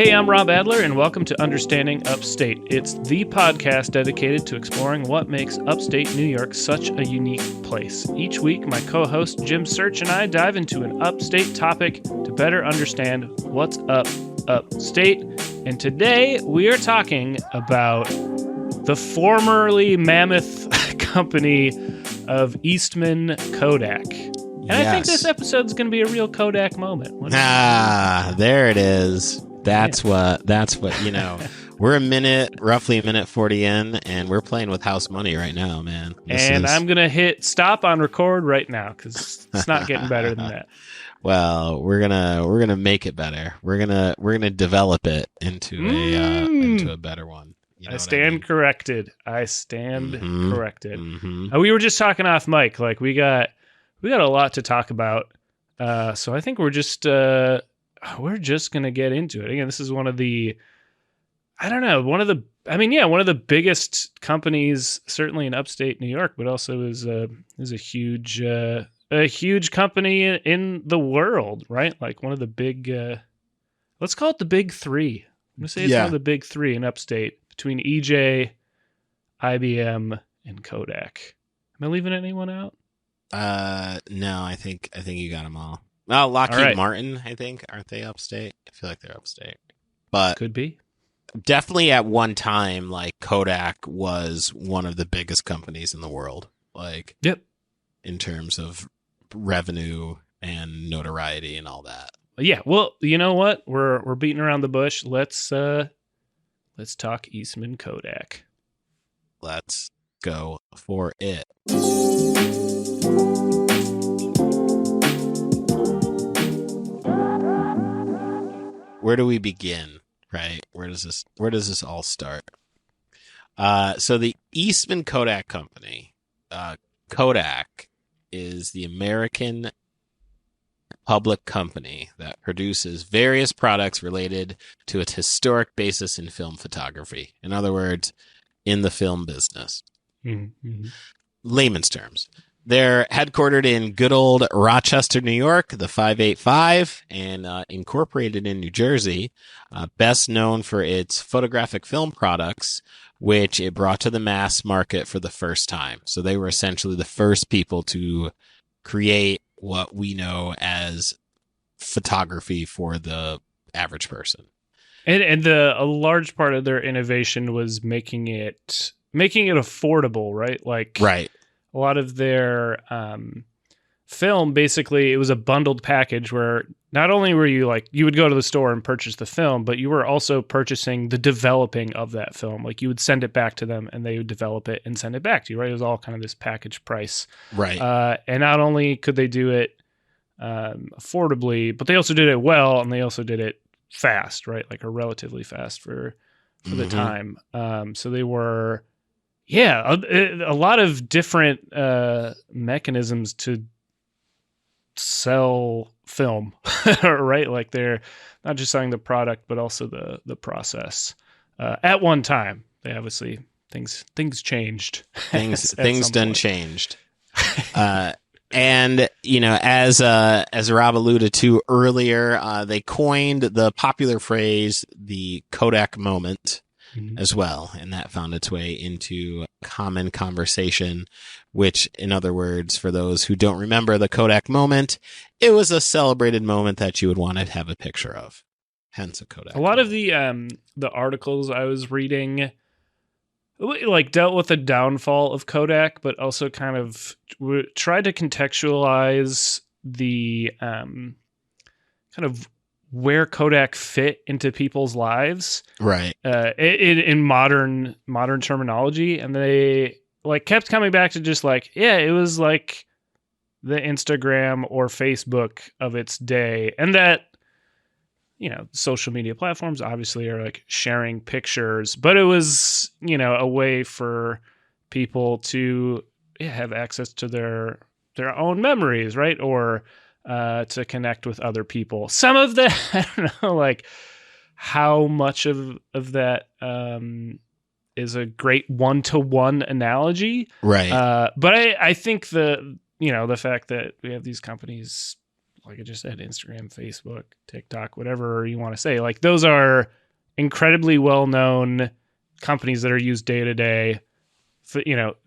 Hey, I'm Rob Adler, and welcome to Understanding Upstate. It's the podcast dedicated to exploring what makes upstate New York such a unique place. Each week, my co-host Jim Search and I dive into an upstate topic to better understand what's up upstate. And today, we are talking about the formerly mammoth company of Eastman Kodak. And I think this episode's going to be a real Kodak moment. There it is. That's what, we're roughly a minute 40 in, and we're playing with house money right now, man. I'm going to hit stop on record right now because it's not getting better than that. Well, we're going to make it better. We're going to develop it into a better one. I stand corrected. I stand corrected. Mm-hmm. We were just talking off mic. Like we got a lot to talk about. So I think we're just going to get into it. Again, this is one of the biggest companies, certainly in upstate New York, but also is a huge company in the world, right? Like one of the big, let's call it the big three. I'm going to say it's one of the big three in upstate between EJ, IBM, and Kodak. Am I leaving anyone out? No, I think you got them all. Well, Lockheed Martin, I think, aren't they upstate? I feel like they're upstate, but could be. Definitely at one time, like Kodak was one of the biggest companies in the world. Like, in terms of revenue and notoriety and all that. Yeah. Well, you know what? We're beating around the bush. Let's talk Eastman Kodak. Let's go for it. Where do we begin, right? Where does this all start? So the Eastman Kodak Company, Kodak is the American public company that produces various products related to its historic basis in film photography. In other words, in the film business. Mm-hmm. Layman's terms. They're headquartered in good old Rochester, New York, the 585, and incorporated in New Jersey, best known for its photographic film products, which it brought to the mass market for the first time. So they were essentially the first people to create what we know as photography for the average person. And a large part of their innovation was making it affordable, right? Right. A lot of their film, basically, it was a bundled package where not only were you would go to the store and purchase the film, but you were also purchasing the developing of that film. Like you would send it back to them and they would develop it and send it back to you, right? It was all kind of this package price. Right. And not only could they do it affordably, but they also did it well and they also did it fast, right? Like relatively fast for the time. So they were... Yeah, a lot of different mechanisms to sell film, right? Like they're not just selling the product, but also the process. At one time, they obviously things changed. Things done changed. And as Rob alluded to earlier, they coined the popular phrase "the Kodak moment." As well, and that found its way into common conversation, which, in other words, for those who don't remember the Kodak moment, it was a celebrated moment that you would want to have a picture of. Hence a Kodak. A lot of the articles I was reading dealt with the downfall of Kodak, but also kind of tried to contextualize the kind of where Kodak fit into people's lives, right? In modern terminology, and they kept coming back to just it was like the Instagram or Facebook of its day, and that social media platforms obviously are sharing pictures, but it was a way for people to have access to their own memories, right? Or to connect with other people. Some of that, I don't know, how much of that is a great one-to-one analogy. Right. But I think the fact that we have these companies like I just said, Instagram, Facebook, TikTok, whatever you want to say. Like those are incredibly well-known companies that are used day to day.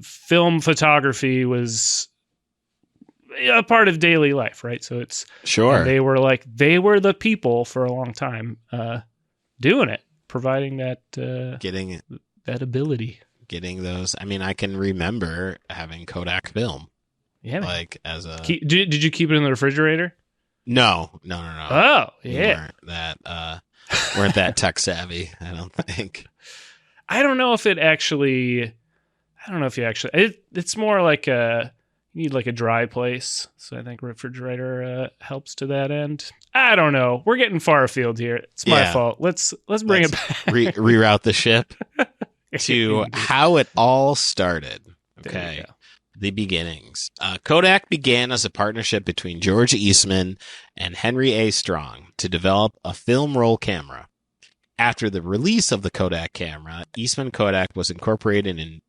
Film photography was a part of daily life, right? So it's Sure. and they were the people for a long time doing it, providing that getting that ability. Getting those. I mean, I can remember having Kodak film. Yeah, man. Like as a did you keep it in the refrigerator? No. Oh, yeah. Weren't that tech savvy, I don't think. I don't know if you actually it's more like you need like a dry place. So I think refrigerator helps to that end. I don't know. We're getting far afield here. It's my fault. Let's bring it back. Reroute the ship to how it all started. Okay. The beginnings. Kodak began as a partnership between George Eastman and Henry A. Strong to develop a film roll camera. After the release of the Kodak camera, Eastman Kodak was incorporated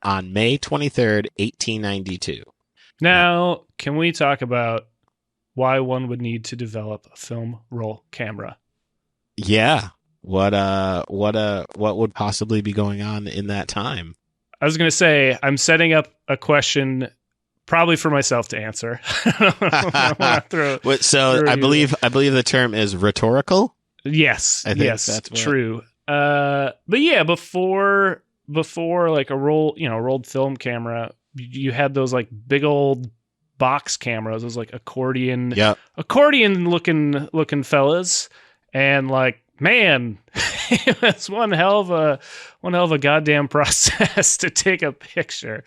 on May 23rd, 1892. Now, can we talk about why one would need to develop a film roll camera? Yeah. What would possibly be going on in that time? I was going to say, I'm setting up a question probably for myself to answer. I believe the term is rhetorical. Yes. I think that's true. But yeah, before like a rolled film camera, you had those like big old box cameras, those like accordion looking fellas, and like, man, it was one hell of a goddamn process to take a picture,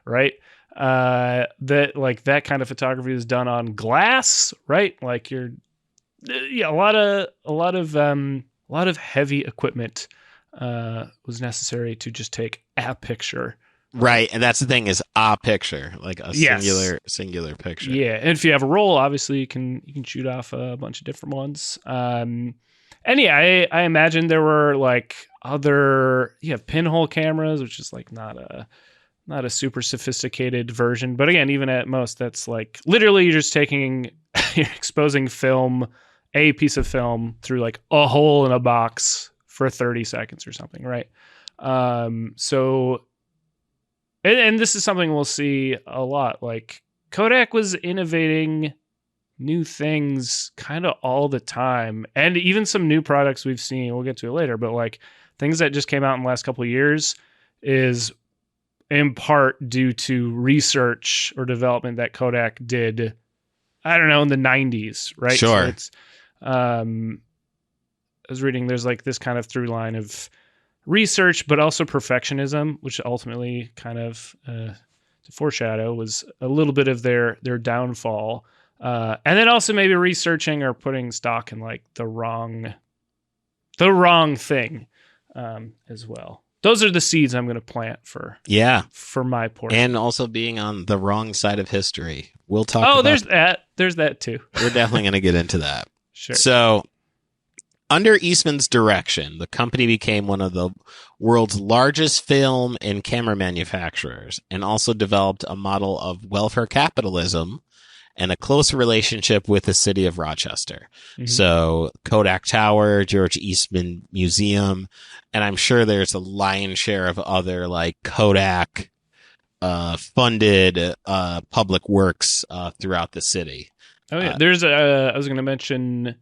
right? That kind of photography is done on glass, right? Like a lot of heavy equipment was necessary to just take a picture. Right, and that's the thing, is a picture, like a singular picture. Yeah, and if you have a roll, obviously you can shoot off a bunch of different ones. And yeah, I imagine there were like you have pinhole cameras, which is like not a super sophisticated version. But again, even at most, that's like literally you're exposing a piece of film through like a hole in a box for 30 seconds or something, right? And this is something we'll see a lot. Like Kodak was innovating new things kind of all the time, and even some new products we've seen, we'll get to it later, but like things that just came out in the last couple of years is in part due to research or development that Kodak did, I don't know, in the 90s, right? Sure. So it's I was reading there's like this kind of through line of research, but also perfectionism, which ultimately kind of to foreshadow was a little bit of their downfall. And then also maybe researching or putting stock in like the wrong thing as well. Those are the seeds I'm going to plant for my portion. And also being on the wrong side of history. We'll talk about there's that. There's that too. We're definitely going to get into that. Sure. So under Eastman's direction, the company became one of the world's largest film and camera manufacturers, and also developed a model of welfare capitalism and a close relationship with the city of Rochester. Mm-hmm. So Kodak Tower, George Eastman Museum, and I'm sure there's a lion's share of other like Kodak funded public works throughout the city. Oh yeah, there's I was going to mention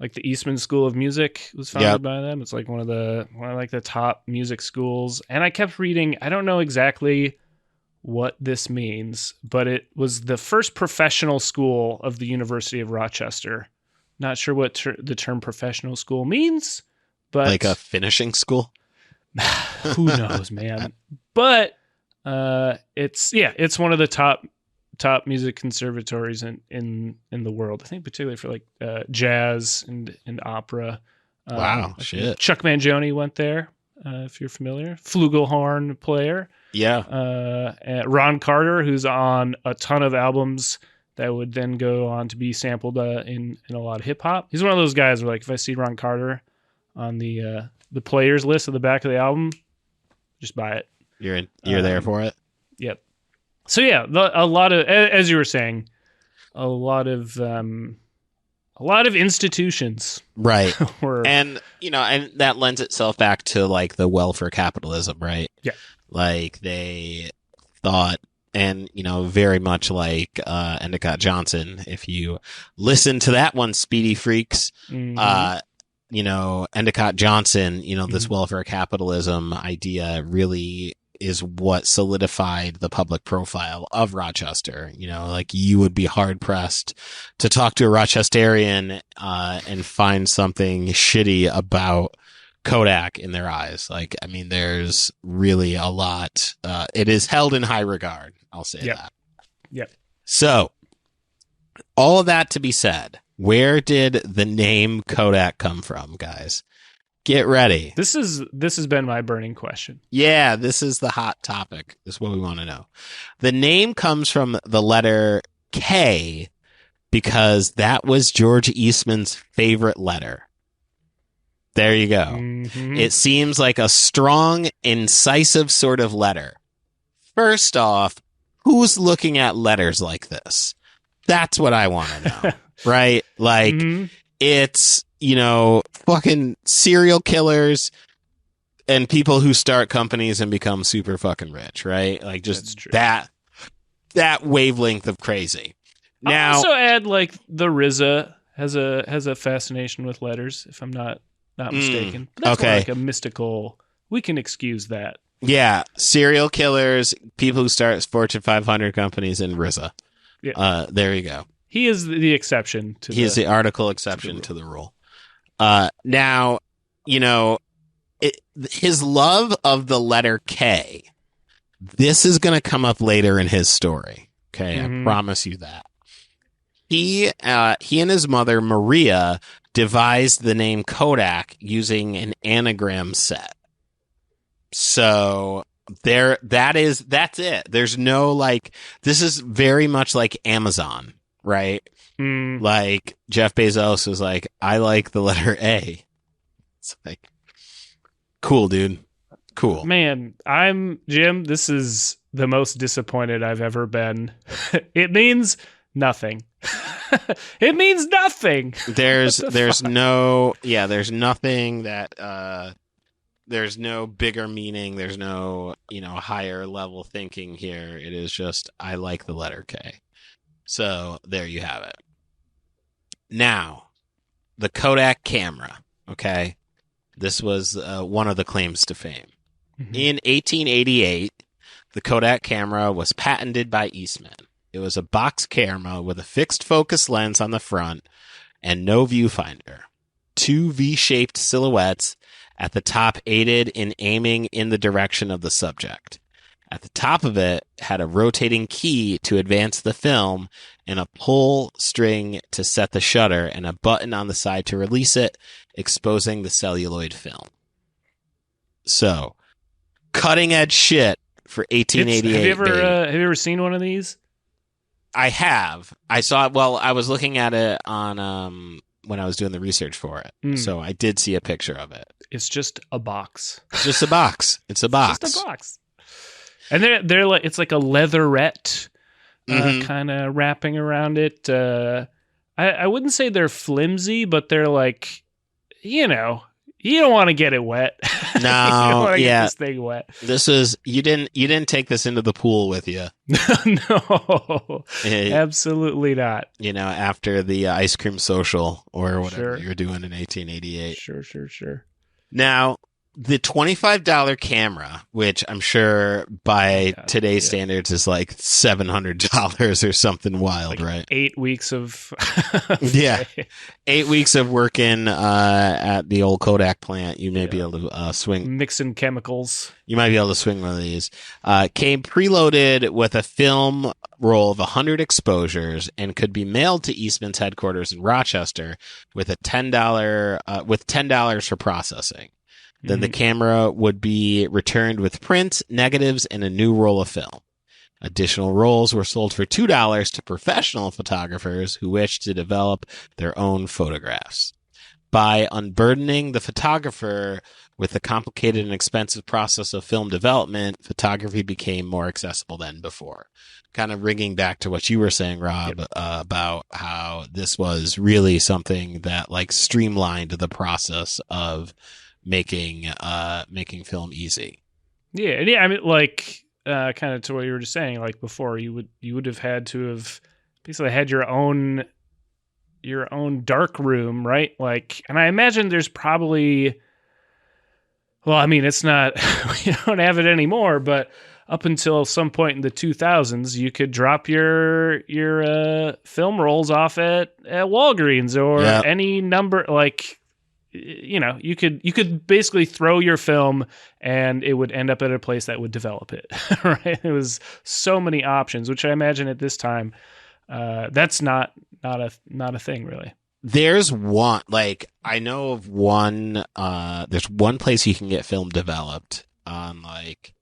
like the Eastman School of Music was founded by them. It's like one of the top music schools. And I kept reading, I don't know exactly what this means, but it was the first professional school of the University of Rochester. Not sure what the term professional school means, but like a finishing school. Who knows, man? But it's one of the top music conservatories in the world. I think particularly for like jazz and opera. Wow, shit. Chuck Mangione went there, if you're familiar. Flugelhorn player. Yeah. And Ron Carter, who's on a ton of albums that would then go on to be sampled in a lot of hip hop. He's one of those guys where like if I see Ron Carter on the players list at the back of the album, just buy it. You're there for it. Yep. So yeah, a lot of, as you were saying, a lot of a lot of institutions. Right. were, And, and that lends itself back to like the welfare capitalism, right? Yeah. Like they thought, and, very much like Endicott Johnson, if you listen to that one, Speedy Freaks, Endicott Johnson, this welfare capitalism idea really is what solidified the public profile of Rochester. Like you would be hard pressed to talk to a Rochesterian and find something shitty about Kodak in their eyes. Like, I mean, there's really a lot. It is held in high regard. I'll say that. Yep. So, all of that to be said, where did the name Kodak come from, guys? Get ready. This has been my burning question. Yeah, this is the hot topic. This is what we want to know. The name comes from the letter K because that was George Eastman's favorite letter. There you go. Mm-hmm. It seems like a strong, incisive sort of letter. First off, who's looking at letters like this? That's what I want to know, right? Like, it's, fucking serial killers and people who start companies and become super fucking rich, right? Like, just that wavelength of crazy. Now, I'll also add, like, the RZA has a fascination with letters, if I'm not mistaken. But that's more like a mystical. We can excuse that. Yeah, serial killers, people who start Fortune 500 companies, and RZA. Yeah. There you go. He is the exception to He is the article exception to the rule. Now, his love of the letter K, this is going to come up later in his story. Okay, I promise you that. He and his mother, Maria, devised the name Kodak using an anagram set. So that's it. There's no this is very much like Amazon, right? Like Jeff Bezos was like, I like the letter A. It's like, cool, dude. Cool. Man, Jim, this is the most disappointed I've ever been. It means nothing. It means nothing. There's nothing that there's no bigger meaning. There's no, higher level thinking here. It is just, I like the letter K. So there you have it. Now, the Kodak camera. Okay. This was one of the claims to fame. In 1888, the Kodak camera was patented by Eastman. It was a box camera with a fixed focus lens on the front and no viewfinder. Two V-shaped silhouettes at the top aided in aiming in the direction of the subject. At the top of it had a rotating key to advance the film and a pull string to set the shutter and a button on the side to release it, exposing the celluloid film. So, cutting edge shit for 1888. Have you ever seen one of these? I have. I saw it. Well, I was looking at it on when I was doing the research for it, so I did see a picture of it. It's just a box. It's just a box. It's a box. It's just a box. And they're like, it's like a leatherette kind of wrapping around it. I wouldn't say they're flimsy, but they're like, you don't want to get it wet. No, you don't want to get this thing wet. This is you didn't take this into the pool with you. No, absolutely not. After the ice cream social or whatever you're doing in 1888. Sure. Now, the $25 camera, which I'm sure by today's standards is like $700 or something wild, right? 8 weeks of 8 weeks of working at the old Kodak plant. You may be able to swing mixing chemicals. You might be able to swing one of these. Came preloaded with a film roll of 100 exposures and could be mailed to Eastman's headquarters in Rochester with $10 for processing. Then the camera would be returned with prints, negatives, and a new roll of film. Additional rolls were sold for $2 to professional photographers who wished to develop their own photographs. By unburdening the photographer With the complicated and expensive process of film development, photography became more accessible than before. Kind of ringing back to what you were saying, Rob, Yep. about how this was really something that like streamlined the process of making film easy. Yeah. I mean, like, kind of to what you were just saying, like before, you would have had to have basically had your own dark room, right? Like, and I imagine there's probably, well, I mean, it's not, we don't have it anymore, but up until some point in the 2000s, you could drop your film rolls off at Walgreens or Yep. any number, like, you could basically throw your film and it would end up at a place that would develop it. Right? It was so many options, which I imagine at this time, that's not a thing really. There's one, like, I know of one, there's one place you can get film developed on, like,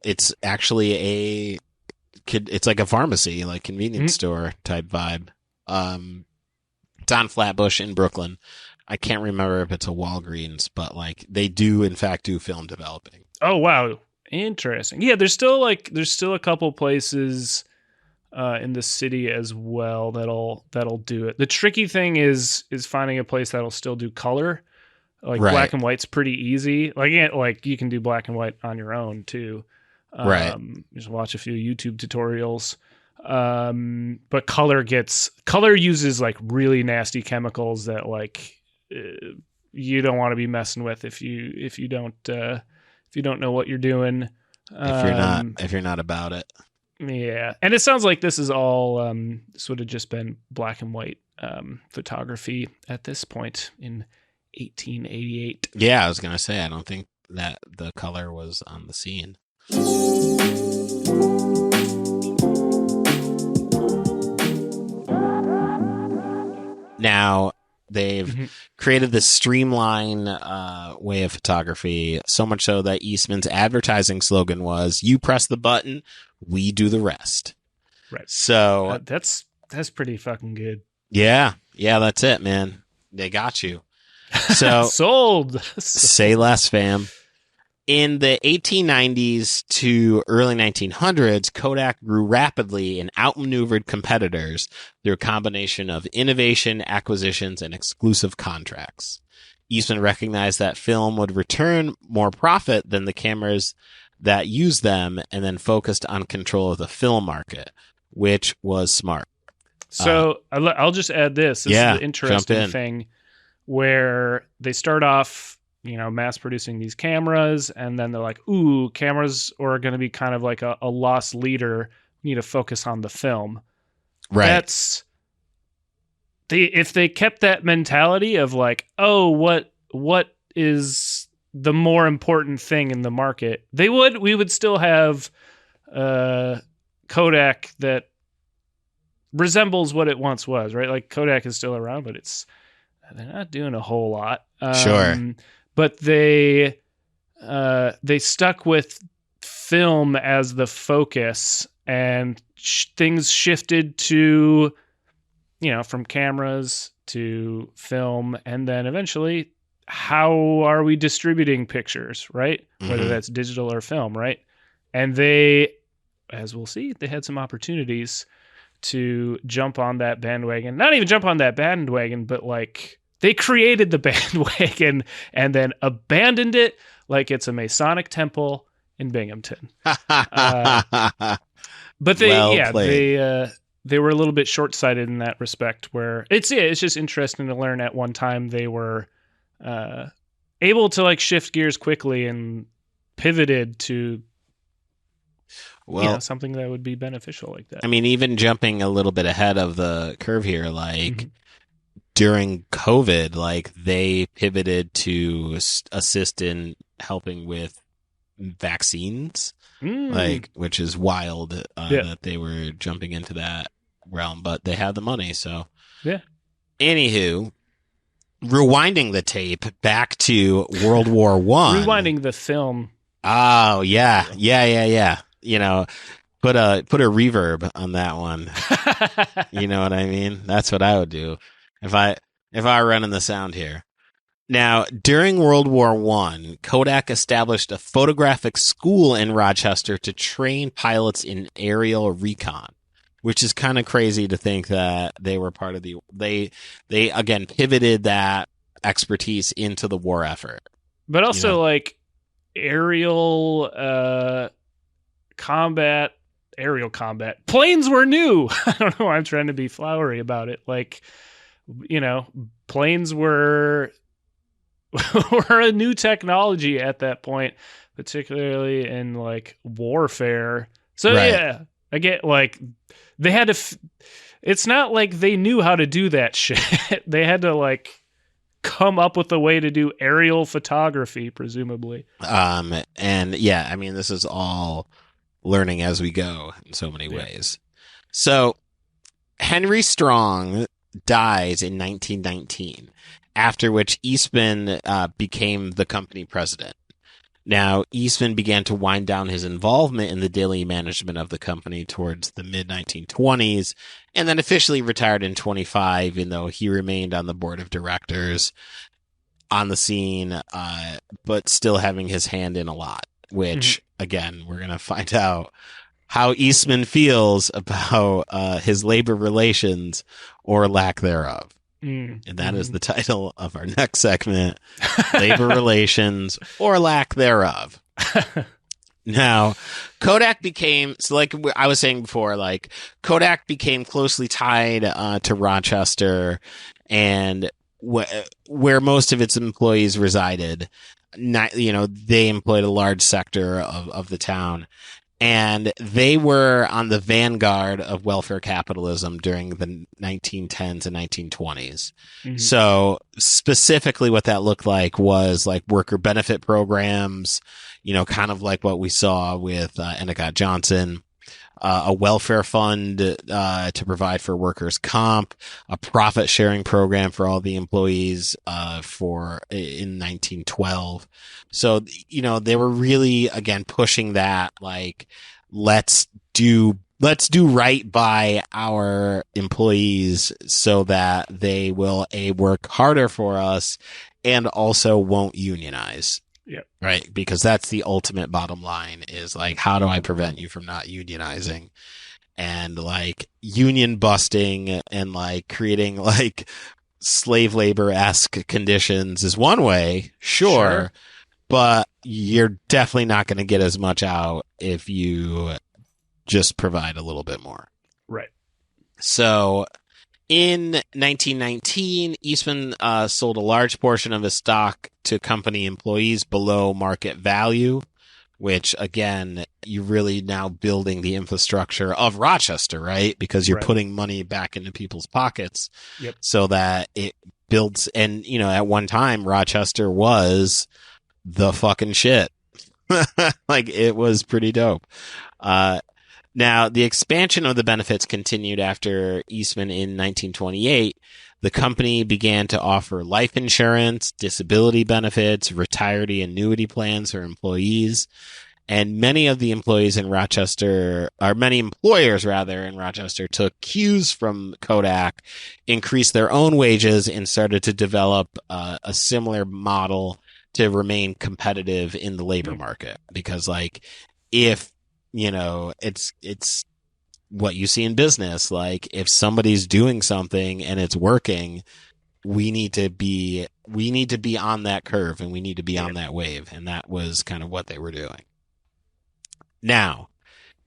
it's actually it's like a pharmacy, like convenience store type vibe. It's on Flatbush in Brooklyn. I can't remember if it's a Walgreens, but like they do in fact do film developing. Oh wow, interesting. Yeah, there's still a couple places in the city as well that'll do it. The tricky thing is finding a place that'll still do color. Like Right. black and white's pretty easy. Like you can do black and white on your own too. Right. Just watch a few YouTube tutorials. But color uses like really nasty chemicals that like you don't want to be messing with if you don't know what you're doing. If you're not about it. Yeah, and it sounds like this is all this would have just been black and white photography at this point in 1888. Yeah, I was gonna say I don't think that the color was on the scene. Now they've created this streamline way of photography, so much so that Eastman's advertising slogan was, "You press the button, we do the rest." Right. So that's pretty fucking good. yeah, that's it, man. They got you. So sold. Say less, fam. In the 1890s to early 1900s, Kodak grew rapidly and outmaneuvered competitors through a combination of innovation, acquisitions, and exclusive contracts. Eastman recognized that film would return more profit than the cameras that used them, and then focused on control of the film market, which was smart. So I'll just add this. This is the interesting thing where they start off, mass producing these cameras, and then they're like, ooh, cameras are going to be kind of like a lost leader. We need to focus on the film. Right. If they kept that mentality of like, oh, what is the more important thing in the market, we would still have Kodak that resembles what it once was, right? Like Kodak is still around, but they're not doing a whole lot. Sure. But they stuck with film as the focus, and things shifted to, from cameras to film, and then eventually, how are we distributing pictures, right? Mm-hmm. Whether that's digital or film, right? And they, as we'll see, they had some opportunities to jump on that bandwagon. Not even jump on that bandwagon, but like, they created the bandwagon and then abandoned it like it's a Masonic temple in Binghamton. But they were a little bit short-sighted in that respect. Where it's just interesting to learn. At one time, they were able to like shift gears quickly and pivoted to something that would be beneficial like that. I mean, even jumping a little bit ahead of the curve here, like. During COVID, like they pivoted to assist in helping with vaccines, like, which is wild that they were jumping into that realm, but they had the money. So yeah. Anywho, rewinding the tape back to World War I. Rewinding the film. Oh yeah. Put a reverb on that one. You know what I mean? That's what I would do. If I were running the sound here. Now, during World War I, Kodak established a photographic school in Rochester to train pilots in aerial recon, which is kind of crazy to think that they were part of they again pivoted that expertise into the war effort. But also like aerial combat. Planes were new. I don't know why I'm trying to be flowery about it. Like, planes were a new technology at that point, particularly in like warfare. So Right. yeah, I get like they had to. It's not like they knew how to do that shit. They had to like come up with a way to do aerial photography, presumably. And yeah, I mean, this is all learning as we go in so many ways. So Henry Strong dies in 1919, after which Eastman became the company president. Now, Eastman began to wind down his involvement in the daily management of the company towards the mid-1920s, and then officially retired in 25, even though he remained on the board of directors on the scene, but still having his hand in a lot, which, again, we're going to find out how Eastman feels about his labor relations or lack thereof. And that is the title of our next segment, Labor Relations or Lack Thereof. Now, Kodak became, so like I was saying before, like Kodak became closely tied to Rochester and where most of its employees resided. They employed a large sector of the town. And they were on the vanguard of welfare capitalism during the 1910s and 1920s. So specifically what that looked like was like worker benefit programs, kind of like what we saw with Endicott Johnson, a welfare fund to provide for workers' comp, a profit sharing program for all the employees in 1912. So, they were really, again, pushing that, like, let's do right by our employees so that they will, work harder for us and also won't unionize. Yeah. Right. Because that's the ultimate bottom line is like, how do I prevent you from not unionizing? And like union busting and like creating like slave labor-esque conditions is one way. Sure. But you're definitely not going to get as much out if you just provide a little bit more. Right. So in 1919, Eastman sold a large portion of his stock to company employees below market value, which, again, you're really now building the infrastructure of Rochester, right? Because you're putting money back into people's pockets so that it builds. And, at one time, Rochester was the fucking shit. Like, it was pretty dope. Now, the expansion of the benefits continued after Eastman in 1928. The company began to offer life insurance, disability benefits, retiree annuity plans for employees. And many of the employees in Rochester, or many employers rather in Rochester, took cues from Kodak, increased their own wages, and started to develop a similar model to remain competitive in the labor market. Because, like, if it's what you see in business. Like if somebody's doing something and it's working, we need to be on that curve and we need to be on that wave. And that was kind of what they were doing. Now,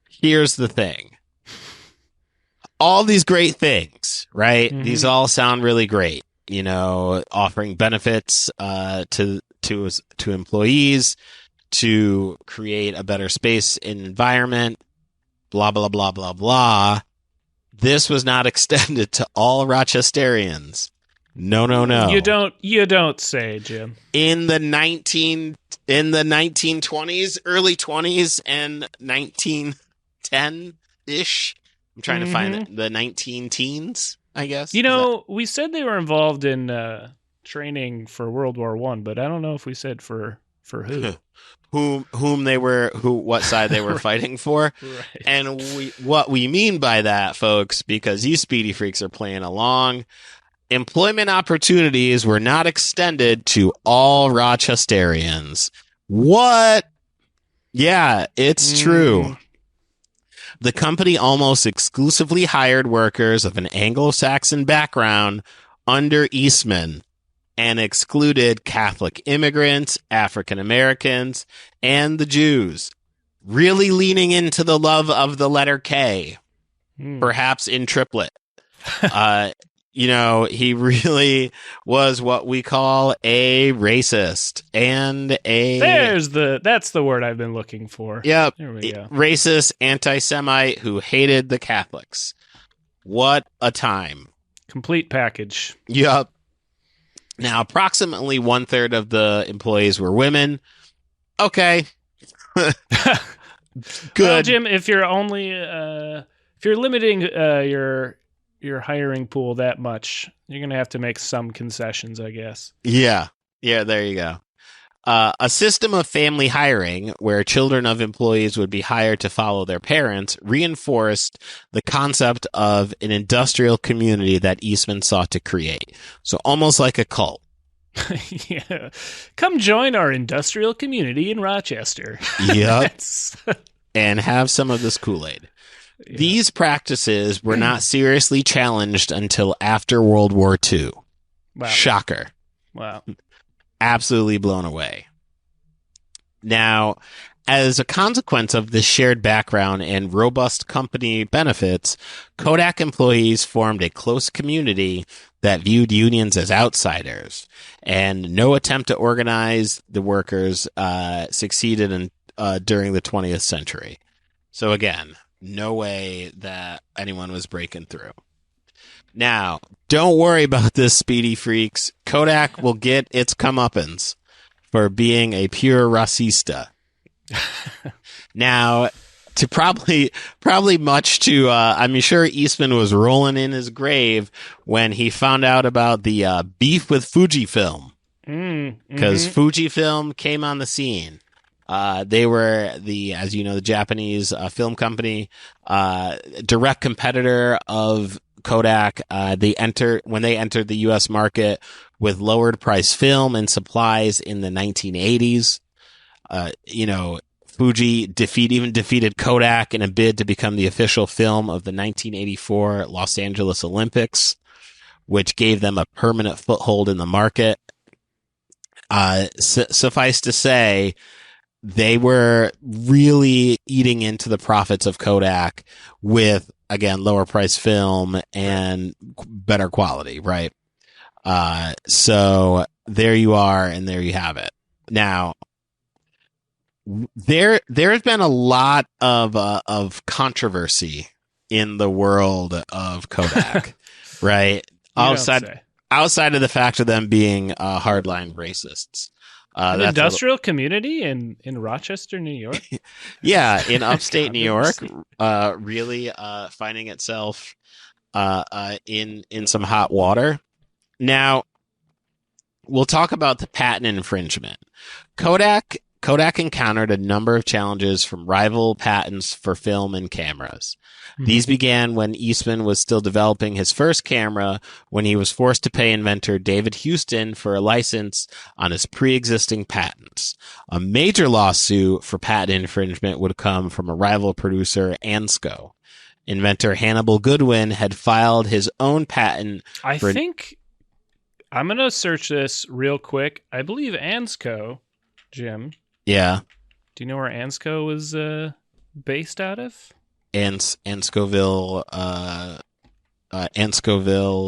here's the thing. All these great things, right? These all sound really great. Offering benefits to employees, to create a better space and environment, blah, blah, blah, blah, blah. This was not extended to all Rochesterians. No. You don't say, Jim. In the 1920s, early 20s and 1910-ish. I'm trying to find the 19 teens, I guess. We said they were involved in training for World War I, but I don't know if we said for who. What side they were fighting for. Right. And what we mean by that, folks, because you speedy freaks are playing along, employment opportunities were not extended to all Rochesterians. What? Yeah, it's true. The company almost exclusively hired workers of an Anglo-Saxon background under Eastman and excluded Catholic immigrants, African Americans, and the Jews, really leaning into the love of the letter K, perhaps in triplet. He really was what we call a racist and that's the word I've been looking for. Yep. There we go. Racist anti-Semite who hated the Catholics. What a time. Complete package. Yep. Now, approximately 1/3 of the employees were women. Okay. Good. Well, Jim, if you're only if you're limiting your hiring pool that much, you're going to have to make some concessions, I guess. Yeah, there you go. A system of family hiring where children of employees would be hired to follow their parents reinforced the concept of an industrial community that Eastman sought to create. So almost like a cult. Yeah. Come join our industrial community in Rochester. Yep. And have some of this Kool-Aid. Yeah. These practices were not seriously challenged until after World War II. Wow. Shocker. Wow. Absolutely blown away. Now, as a consequence of this shared background and robust company benefits, Kodak employees formed a close community that viewed unions as outsiders, and no attempt to organize the workers succeeded during the 20th century. So again, no way that anyone was breaking through. Now, don't worry about this, Speedy Freaks. Kodak will get its comeuppance for being a pure racista. Now, to probably much to, I'm sure Eastman was rolling in his grave when he found out about the beef with Fujifilm. Because Fujifilm came on the scene. They were as you know, the Japanese film company, direct competitor of Kodak. When they entered the U.S. market with lowered price film and supplies in the 1980s. Fuji defeated Kodak in a bid to become the official film of the 1984 Los Angeles Olympics, which gave them a permanent foothold in the market. Suffice to say, they were really eating into the profits of Kodak with, again, lower price film and better quality, right? So there you are, and there you have it. Now, there has been a lot of controversy in the world of Kodak, right? Outside of the fact of them being hardline racists. An industrial community in Rochester, New York? Yeah, in upstate New York, really finding itself in some hot water. Now, we'll talk about the patent infringement. Kodak encountered a number of challenges from rival patents for film and cameras. These began when Eastman was still developing his first camera, when he was forced to pay inventor David Houston for a license on his pre-existing patents. A major lawsuit for patent infringement would come from a rival producer, Ansco. Inventor Hannibal Goodwin had filed his own patent. I think I'm going to search this real quick. I believe Ansco, Jim. Yeah. Do you know where Ansco was based out of? Anscoville,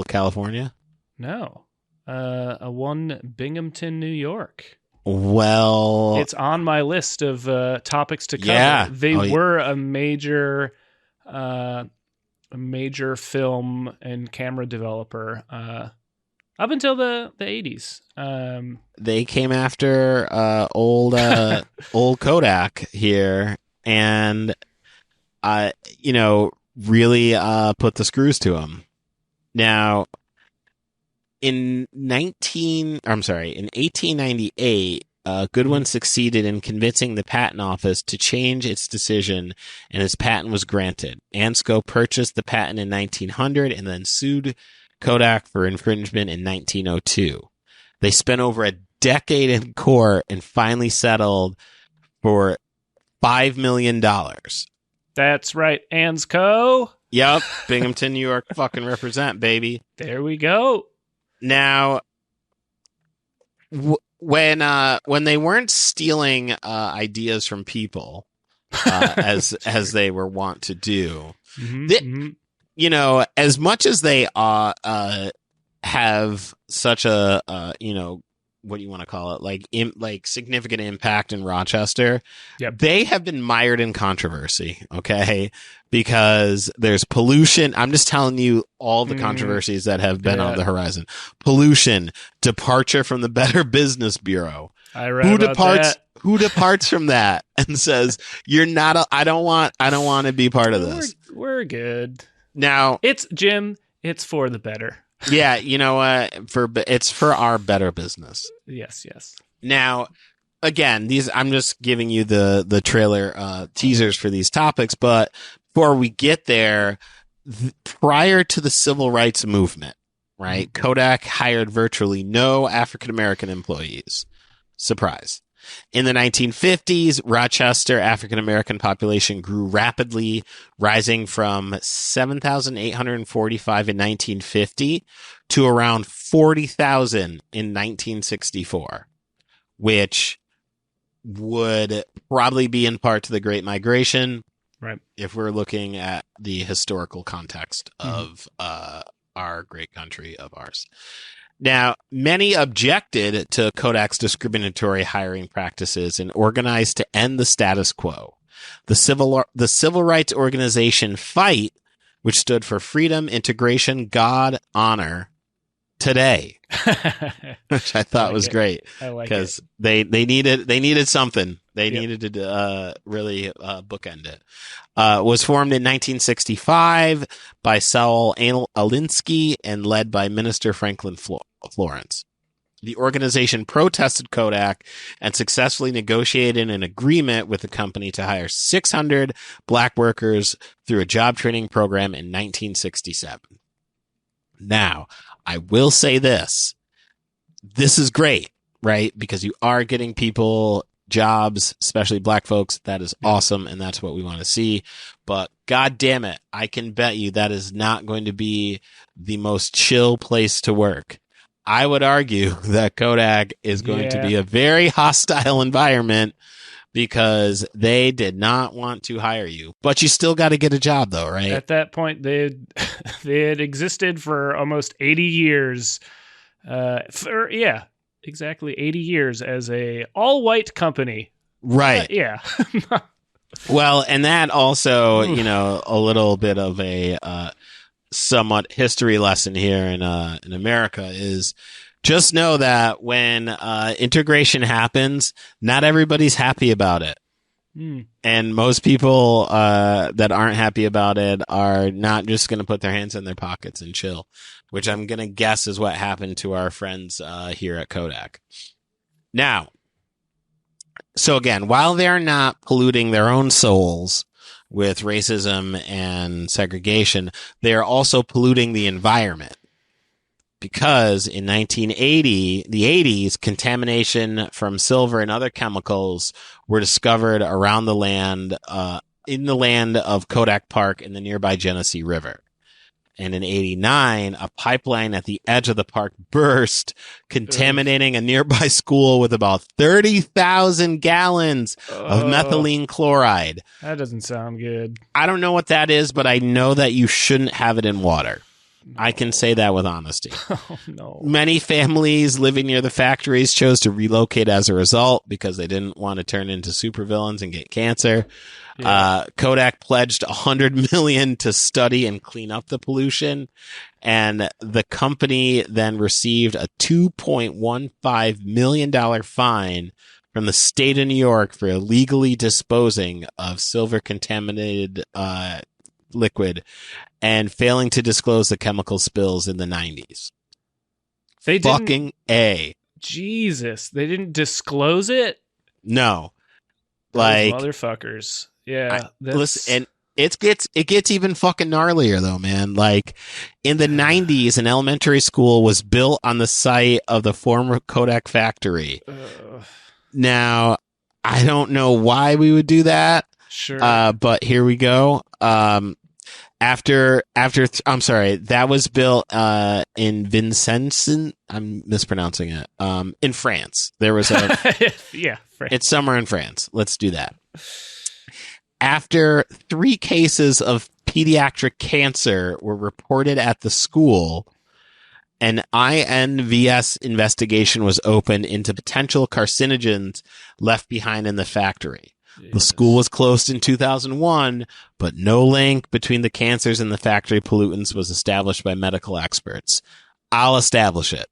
California? No. One Binghamton, New York. Well, it's on my list of topics to cover. Yeah. They were a major film and camera developer up until the 80s. They came after old Kodak here and really put the screws to him. Now, in 1898, Goodwin succeeded in convincing the patent office to change its decision, and his patent was granted. Ansco purchased the patent in 1900 and then sued Kodak for infringement in 1902. They spent over a decade in court and finally settled for $5 million. That's right, Ansco. Yep, Binghamton, New York, fucking represent, baby. There we go. Now, when they weren't stealing ideas from people, as they were wont to do, you know, as much as they have such a what do you want to call it, like significant impact in Rochester, they have been mired in controversy, okay, because there's pollution. I'm just telling you all the controversies that have been on the horizon. Pollution, departure from the Better Business Bureau. I read about that. Who departs from that and says you're not I don't want to be part of this. We're good. Now, it's Jim, it's for the better. Yeah, you know what? It's for our better business. Yes. Now, again, I'm just giving you the trailer teasers for these topics, but before we get there, prior to the civil rights movement, right? Kodak hired virtually no African American employees. Surprise. In the 1950s, Rochester African American population grew rapidly, rising from 7,845 in 1950 to around 40,000 in 1964, which would probably be in part to the Great Migration, right? If we're looking at the historical context of our great country of ours. Now, many objected to Kodak's discriminatory hiring practices and organized to end the status quo. The civil rights organization FIGHT, which stood for Freedom, Integration, God, Honor, Today, which I thought was great, because they needed something. They needed to really bookend it. Was formed in 1965 by Saul Alinsky and led by Minister Franklin Florence. The organization protested Kodak and successfully negotiated an agreement with the company to hire 600 black workers through a job training program in 1967. Now, I will say this. This is great, right? Because you are getting people jobs, especially black folks. That is awesome, and that's what we want to see. But God damn it, I can bet you that is not going to be the most chill place to work. I would argue that Kodak is going to be a very hostile environment because they did not want to hire you. But you still got to get a job, though, right? At that point, they had existed for almost 80 years. Exactly 80 years as a all-white company. Right. Yeah. Well, and that also, a little bit of a somewhat history lesson here in America is just know that when integration happens, not everybody's happy about it. And most people that aren't happy about it are not just going to put their hands in their pockets and chill, which I'm going to guess is what happened to our friends here at Kodak. Now, so again, while they're not polluting their own souls with racism and segregation, they are also polluting the environment. Because in 1980, the 80s, contamination from silver and other chemicals were discovered around the land, in the land of Kodak Park in the nearby Genesee River. And in 89, a pipeline at the edge of the park burst, contaminating a nearby school with about 30,000 gallons of methylene chloride. That doesn't sound good. I don't know what that is, but I know that you shouldn't have it in water. No. I can say that with honesty. Oh, no. Many families living near the factories chose to relocate as a result because they didn't want to turn into supervillains and get cancer. Yeah. Kodak pledged $100 million to study and clean up the pollution, and the company then received a $2.15 million fine from the state of New York for illegally disposing of silver contaminated liquid and failing to disclose the chemical spills in the 90s. They fucking A. Jesus, they didn't disclose it? No. Those motherfuckers. Yeah. Listen, it gets even fucking gnarlier though, man. Like in the 90s, an elementary school was built on the site of the former Kodak factory. Now, I don't know why we would do that. Sure. But here we go. I'm sorry, that was built in Vincennes. I'm mispronouncing it. In France. There was a yeah, France. It's somewhere in France. Let's do that. After 3 cases of pediatric cancer were reported at the school, an INVS investigation was opened into potential carcinogens left behind in the factory. The school was closed in 2001, but no link between the cancers and the factory pollutants was established by medical experts. I'll establish it.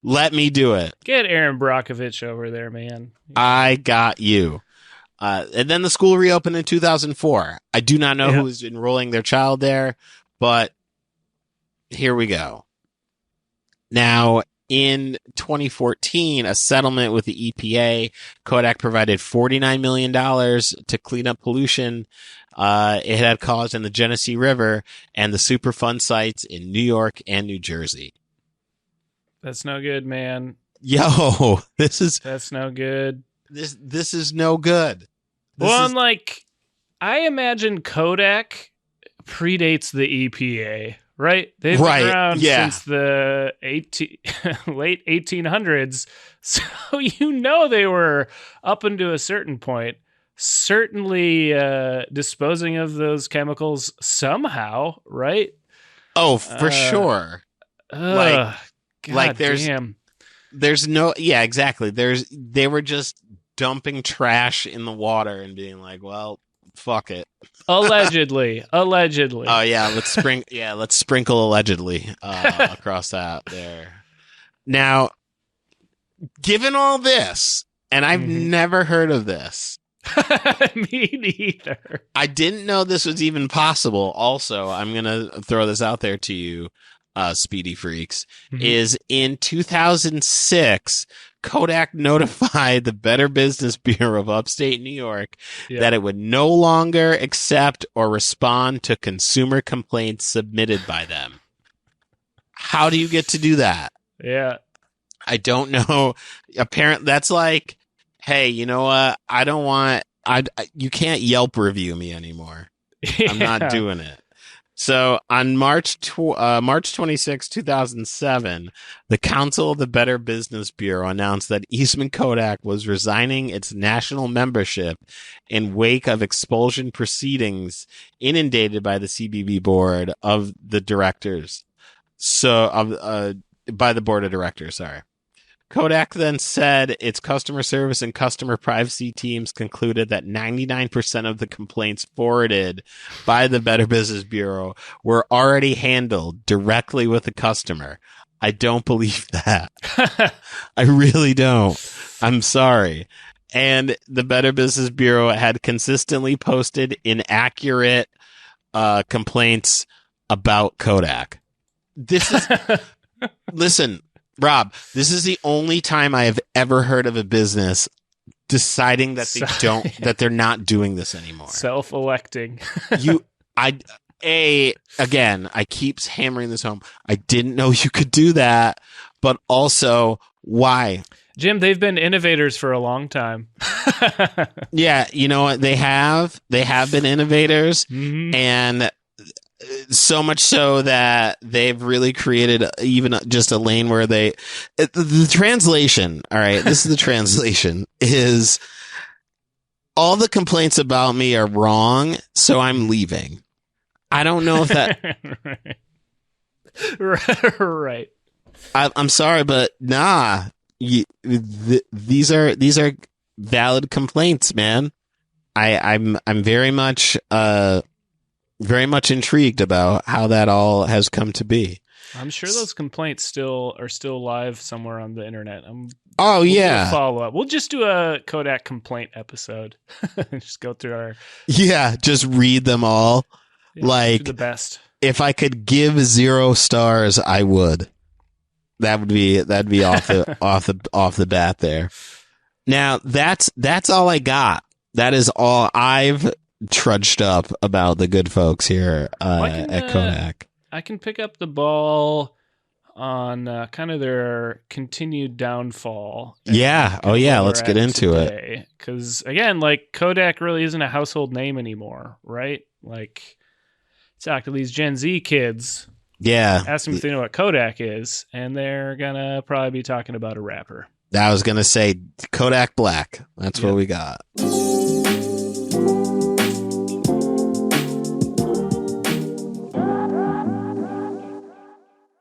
Let me do it. Get Aaron Brockovich over there, man. I got you. And then the school reopened in 2004. I do not know who is enrolling their child there, but here we go. Now, in 2014, a settlement with the EPA, Kodak provided $49 million to clean up pollution it had caused in the Genesee River and the Superfund sites in New York and New Jersey. That's no good, man. Yo, that's no good. This is no good. I imagine Kodak predates the EPA, right? They've been around since the late 1800s, so they were up into a certain point, certainly disposing of those chemicals somehow, right? Oh, for sure. There's no, exactly. They were just dumping trash in the water and being like, well, fuck it. Allegedly. Oh yeah, let's sprinkle allegedly across that there. Now, given all this, and I've never heard of this. Me neither. I didn't know this was even possible. Also, I'm gonna throw this out there to you, Speedy Freaks. Is in 2006, Kodak notified the Better Business Bureau of Upstate New York that it would no longer accept or respond to consumer complaints submitted by them. How do you get to do that? Yeah. I don't know. Apparently, that's like, hey, you know what? You can't Yelp review me anymore. I'm not doing it. So on March 26, 2007, the Council of the Better Business Bureau announced that Eastman Kodak was resigning its national membership in wake of expulsion proceedings inundated by the CBB board of the directors. By the board of directors, sorry. Kodak then said its customer service and customer privacy teams concluded that 99% of the complaints forwarded by the Better Business Bureau were already handled directly with the customer. I don't believe that. I really don't. I'm sorry. And the Better Business Bureau had consistently posted inaccurate complaints about Kodak. Listen, Rob, this is the only time I have ever heard of a business deciding that that they're not doing this anymore. Self-electing. Again, I keep hammering this home. I didn't know you could do that, but also why? Jim, they've been innovators for a long time. Yeah, you know what? They have been innovators, and so much so that they've really created even just a lane where the translation. All right. This is the translation is all the complaints about me are wrong. So I'm leaving. I don't know if that, right. I'm sorry, but nah, these are valid complaints, man. I'm very much intrigued about how that all has come to be. I'm sure those complaints are still live somewhere on the internet. We'll do a follow up. We'll just do a Kodak complaint episode. Just go through our. Yeah, just read them all. Yeah, like the best. If I could give 0 stars, I would. That'd be off the bat there. Now that's all I got. That is all I've trudged up about the good folks here at Kodak. I can pick up the ball on kind of their continued downfall. Yeah. Oh, yeah. Let's get into it. Because, again, like, Kodak really isn't a household name anymore, right? Like, talk to these Gen Z kids. Yeah. Ask them if they know what Kodak is, and they're going to probably be talking about a rapper. I was going to say Kodak Black. That's what we got.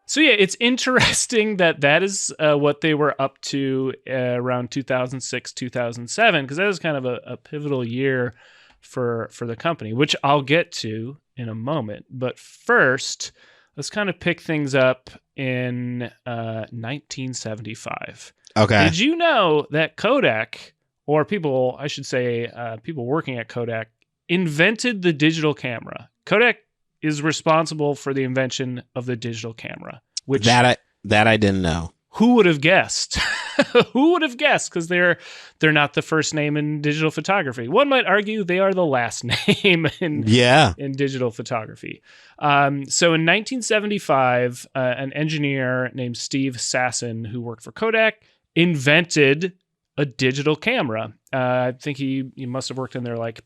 So yeah, it's interesting that is what they were up to around 2006, 2007, because that was kind of a pivotal year for the company, which I'll get to in a moment. But first, let's kind of pick things up in 1975. Okay. Did you know that Kodak, or people, I should say, people working at Kodak, invented the digital camera? Kodak is responsible for the invention of the digital camera, which that I didn't know. Who would have guessed? Who would have guessed? Because they're not the first name in digital photography. One might argue they are the last name in digital photography. So in 1975, an engineer named Steve Sasson, who worked for Kodak, invented a digital camera. I think he must have worked in their like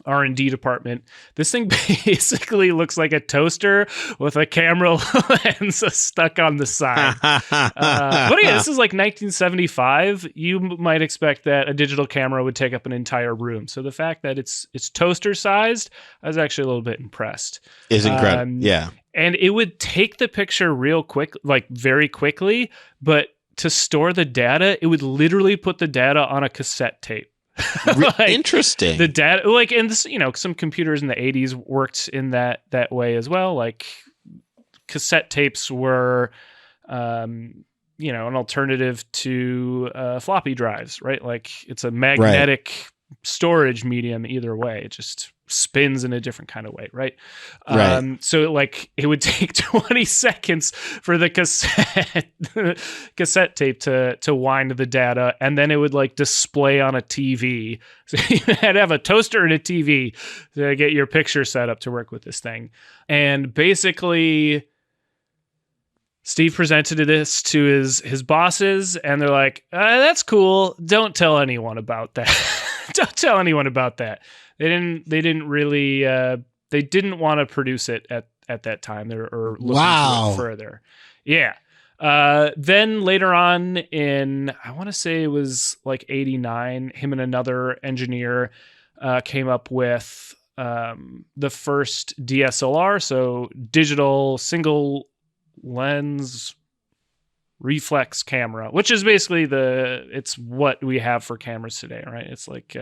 R&D department. This thing basically looks like a toaster with a camera lens stuck on the side. But yeah, this is like 1975. You might expect that a digital camera would take up an entire room. So the fact that it's toaster sized, I was actually a little bit impressed. Is incredible. Yeah. And it would take the picture real quick, like very quickly, but to store the data, it would literally put the data on a cassette tape. Like, interesting. The data, like, and this, some computers in the 80s worked in that way as well. Like, cassette tapes were, an alternative to floppy drives, right? Like, it's a magnetic storage medium either way. It just spins in a different kind of way, right? So like it would take 20 seconds for the cassette tape to wind the data, and then it would like display on a TV. So you had to have a toaster and a TV to get your picture set up to work with this thing. And basically Steve presented this to his bosses, and they're like, that's cool. Don't tell anyone about that. Don't tell anyone about that. They didn't really. They didn't want to produce it at that time. They were looking to it further. Yeah. Then later on in, I want to say it was like 89, him and another engineer came up with the first DSLR, so digital single lens reflex camera, which is basically it's what we have for cameras today, right? It's like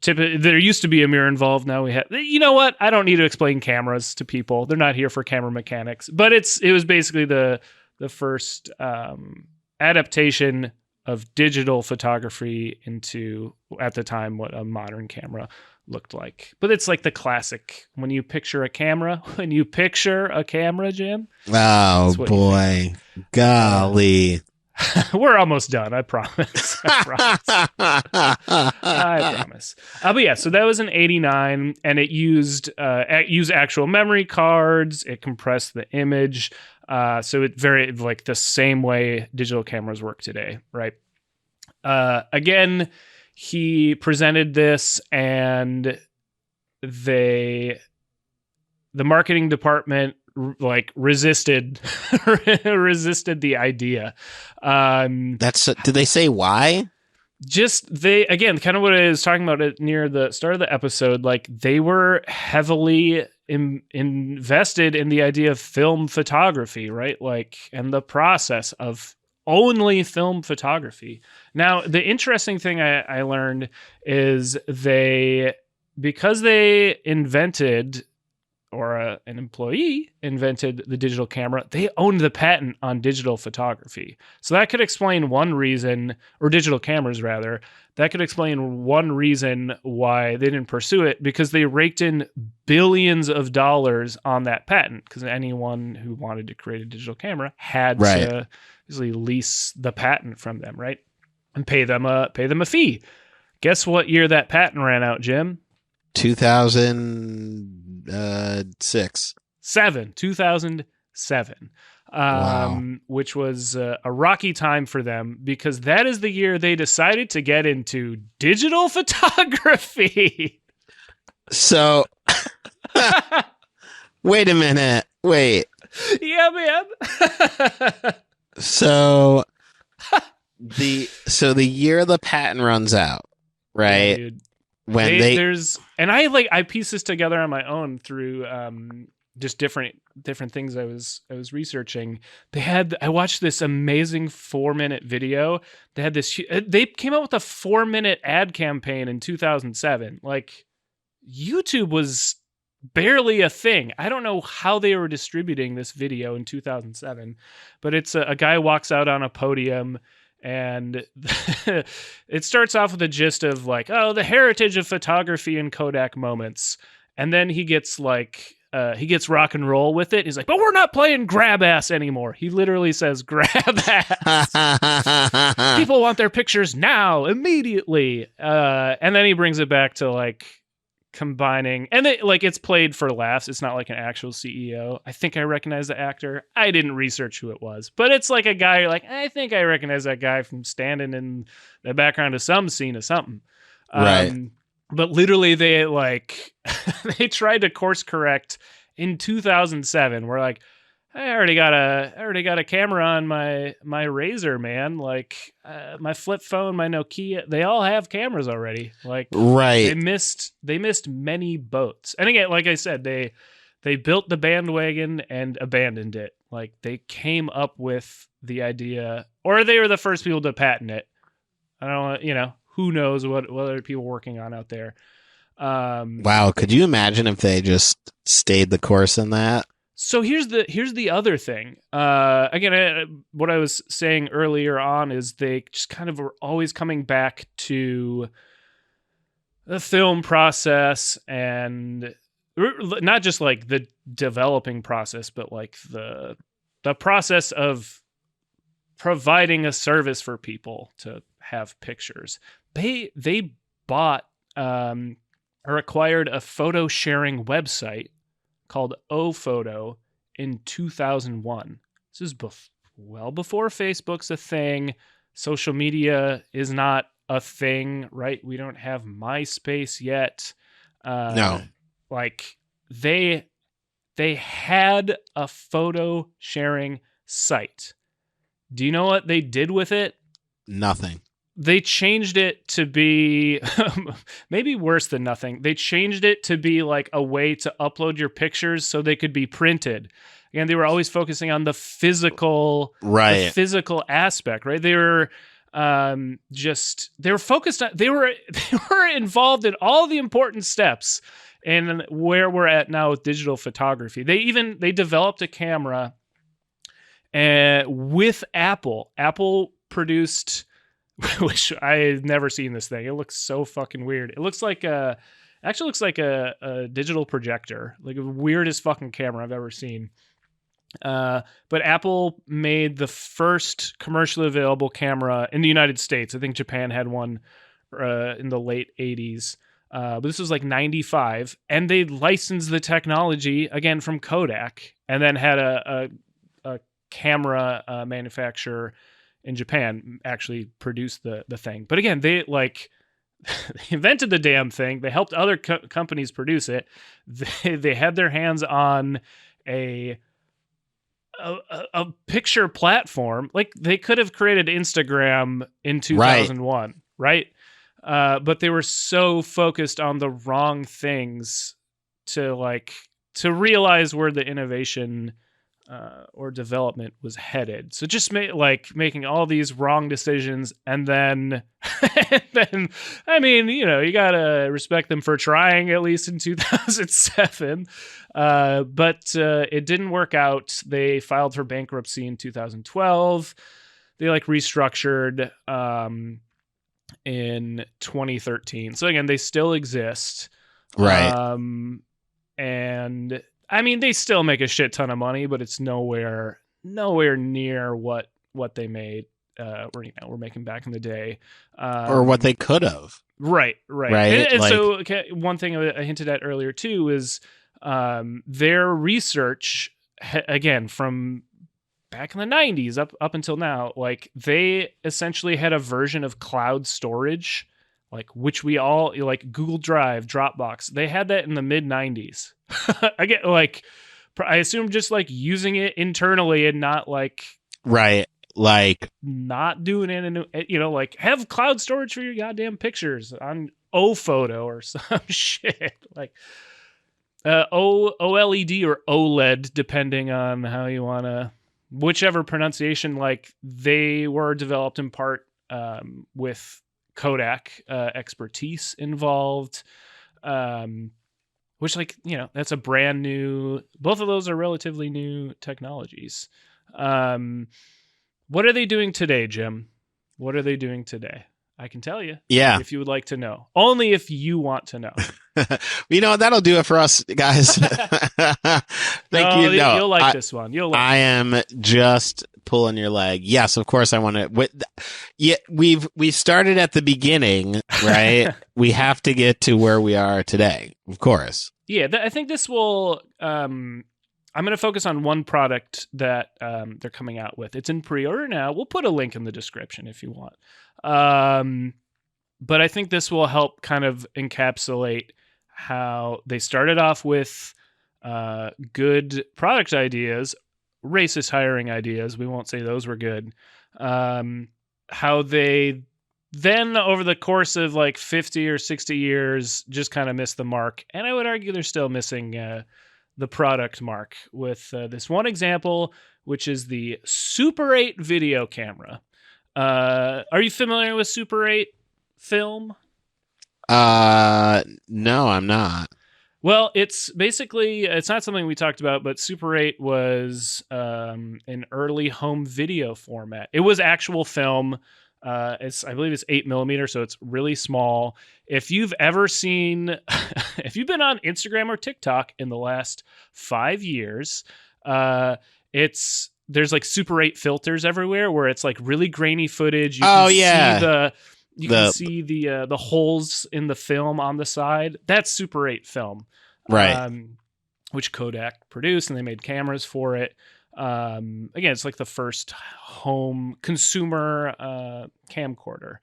there used to be a mirror involved. Now we have, you know what? I don't need to explain cameras to people. They're not here for camera mechanics, but it was basically the first adaptation of digital photography into, at the time, what a modern camera looked like. But it's like the classic, when you picture a camera, Jim. Oh boy. Golly. We're almost done, I promise. I promise. But yeah, so that was in 89, and it used actual memory cards. It compressed the image. So it very like the same way digital cameras work today, right? Again, he presented this, and the marketing department resisted the idea. Did they say why? Just again, kind of what I was talking about near the start of the episode, like they were heavily invested in the idea of film photography, right? Like, and the process of only film photography. Now, the interesting thing I learned is because they invented, or an employee invented the digital camera, they owned the patent on digital photography. So that could explain one reason, or digital cameras rather, that could explain one reason why they didn't pursue it, because they raked in billions of dollars on that patent, because anyone who wanted to create a digital camera had to basically lease the patent from them, right? And pay them a fee Guess what year that patent ran out, Jim? 2006. 2007. Wow. Which was a rocky time for them because that is the year they decided to get into digital photography. So, wait a minute. Wait. Yeah, man. So the year the patent runs out, right? Yeah, dude. When I pieced this together on my own through just different things I was researching. I watched this amazing 4-minute video. They came out with a 4-minute ad campaign in 2007. Like, YouTube was barely a thing. I don't know how they were distributing this video in 2007, but it's a guy walks out on a podium and it starts off with a gist of like, oh, the heritage of photography and Kodak moments. And then he gets rock and roll with it. He's like, but we're not playing grab ass anymore. He literally says grab ass. People want their pictures now, immediately. And then he brings it back to like combining, and it's played for laughs. It's not like an actual CEO. I think I recognize the actor. I didn't research who it was, but it's like a guy you're like, I think I recognize that guy from standing in the background of some scene of something. Right. But literally they they tried to course correct in 2007. We're like, I already got a camera on my Razr, man. Like my flip phone, my Nokia, they all have cameras already. Like, right. They missed many boats. And again, like I said, they built the bandwagon and abandoned it. Like they came up with the idea, or they were the first people to patent it. I don't know, who knows what other people working on out there. Wow, could you imagine if they just stayed the course in that? So here's the other thing. Again, what I was saying earlier on is they just kind of were always coming back to the film process, and not just like the developing process, but like the process of providing a service for people to have pictures. They bought or acquired a photo sharing website called OPhoto in 2001. This is well before Facebook's a thing. Social media is not a thing, right? We don't have MySpace yet. No. Like they had a photo sharing site. Do you know what they did with it? Nothing. They changed it to be maybe worse than nothing. They changed it to be like a way to upload your pictures so they could be printed. Again, they were always focusing on the physical, right? The physical aspect, right? They were they were focused on, they were involved in all the important steps and where we're at now with digital photography. They developed a camera with Apple. Apple produced, which I had never seen this thing. It looks so fucking weird. It looks like a digital projector, like the weirdest fucking camera I've ever seen. But Apple made the first commercially available camera in the United States. I think Japan had one in the late 80s. But this was like 95, and they licensed the technology again from Kodak, and then had a camera manufacturer in Japan actually produced the thing. But again, they they invented the damn thing. They helped other companies produce it. They had their hands on a picture platform. Like they could have created Instagram in 2001, right? But they were so focused on the wrong things to realize where the innovation or development was headed. So just making all these wrong decisions, and then I mean, you gotta respect them for trying, at least in 2007. But it didn't work out. They filed for bankruptcy in 2012. They restructured in 2013. So again, they still exist, right? And I mean, they still make a shit ton of money, but it's nowhere near what they made. we're making back in the day, or what they could have. Right. Right, And like- so one thing I hinted at earlier too is their research again from back in the 90s up until now, like they essentially had a version of cloud storage, like which we all like Google Drive, Dropbox. They had that in the mid 90s. Again, like I assume just like using it internally and not like Right. Like not doing it in, you know, like have cloud storage for your goddamn pictures on OPhoto or some shit like OLED or OLED, depending on how you want to, whichever pronunciation. Like they were developed in part with Kodak expertise involved, which, like, you know, that's a brand new, both of those are relatively new technologies. What are they doing today, Jim? What are they doing today? I can tell you. Yeah. If you would like to know. Only if you want to know. You know, that'll do it for us, guys. Thank you. No, you'll like this one. You'll like I am just pulling your leg. Yes, of course I want to. Yeah, we started at the beginning, right? We have to get to where we are today, of course. Yeah, I think this will. I'm going to focus on one product that they're coming out with. It's in pre-order now. We'll put a link in the description if you want. But I think this will help kind of encapsulate how they started off with good product ideas, racist hiring ideas. We won't say those were good. How they then, over the course of like 50 or 60 years, just kind of missed the mark. And I would argue they're still missing the product mark with this one example, which is the Super 8 video camera. Are you familiar with Super 8 film? No, I'm not. Well, it's basically, it's not something we talked about, but Super 8 was an early home video format. It was actual film. I believe it's 8mm, so it's really small. If you've ever seen, if you've been on Instagram or TikTok in the last 5 years, there's like Super 8 filters everywhere where it's like really grainy footage. You can see the holes in the film on the side. That's Super 8 film, right? Which Kodak produced, and they made cameras for it. Again, it's like the first home consumer camcorder.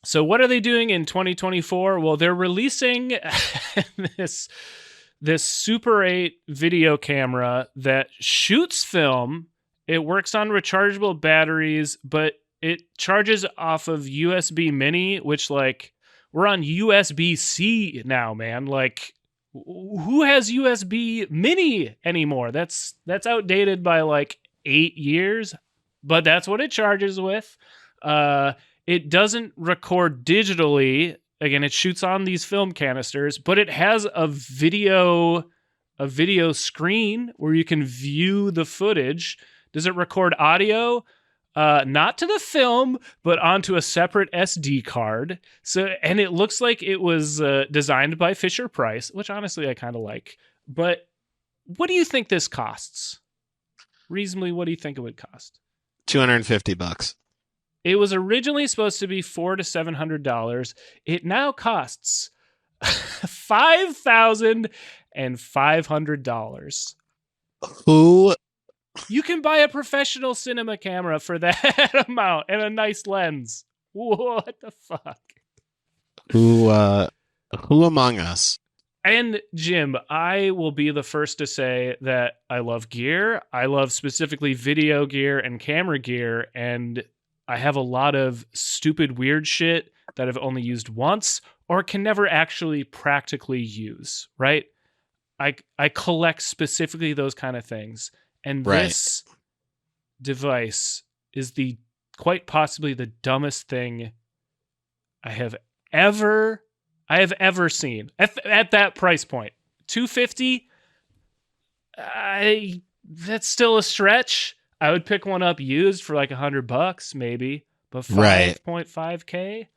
So what are they doing in 2024? Well, they're releasing this Super 8 video camera that shoots film. It works on rechargeable batteries, but it charges off of USB Mini, which, like, we're on USB-C now, man. Like, who has USB Mini anymore? That's outdated by like 8 years, but that's what it charges with. It doesn't record digitally. Again, it shoots on these film canisters, but it has a video screen where you can view the footage. Does it record audio? Not to the film, but onto a separate SD card. And it looks like it was designed by Fisher-Price, which honestly I kind of like. But what do you think this costs? Reasonably, what do you think it would cost? $250. It was originally supposed to be $400 to $700. It now costs $5,500. Who? You can buy a professional cinema camera for that amount and a nice lens. What the fuck? Who among us? And Jim, I will be the first to say that I love gear. I love specifically video gear and camera gear. And I have a lot of stupid, weird shit that I've only used once or can never actually practically use, right? I collect specifically those kind of things. And this device is quite possibly the dumbest thing I have ever seen at that price point. $250. That's still a stretch. I would pick one up used for like $100 maybe, but $5.5K,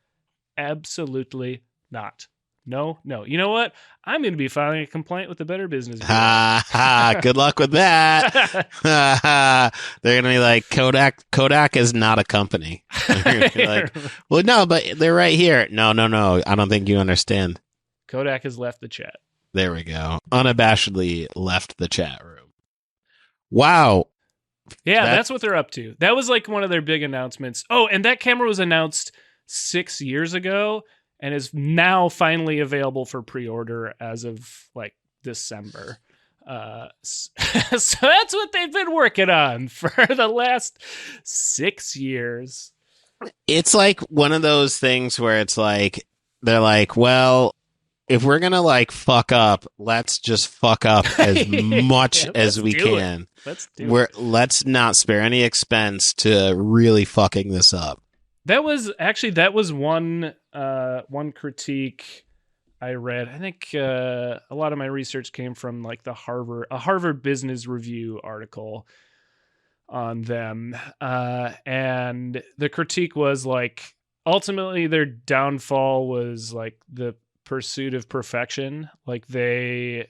absolutely not. No. You know what? I'm going to be filing a complaint with the Better Business Bureau. Ha ha! Good luck with that. Ha ha! They're gonna be like Kodak. Kodak is not a company. They're gonna be like, well, no, but they're right here. No. I don't think you understand. Kodak has left the chat. There we go. Unabashedly left the chat room. Wow. Yeah, that's what they're up to. That was like one of their big announcements. Oh, and that camera was announced 6 years ago and is now finally available for pre-order as of like December. So that's what they've been working on for the last 6 years. It's like one of those things where it's like, they're like, well, if we're going to like fuck up, let's just fuck up as much as we can. Let's not spare any expense to really fucking this up. That was one critique I read. I think a lot of my research came from like a Harvard Business Review article on them. And the critique was like, ultimately their downfall was like the pursuit of perfection. Like they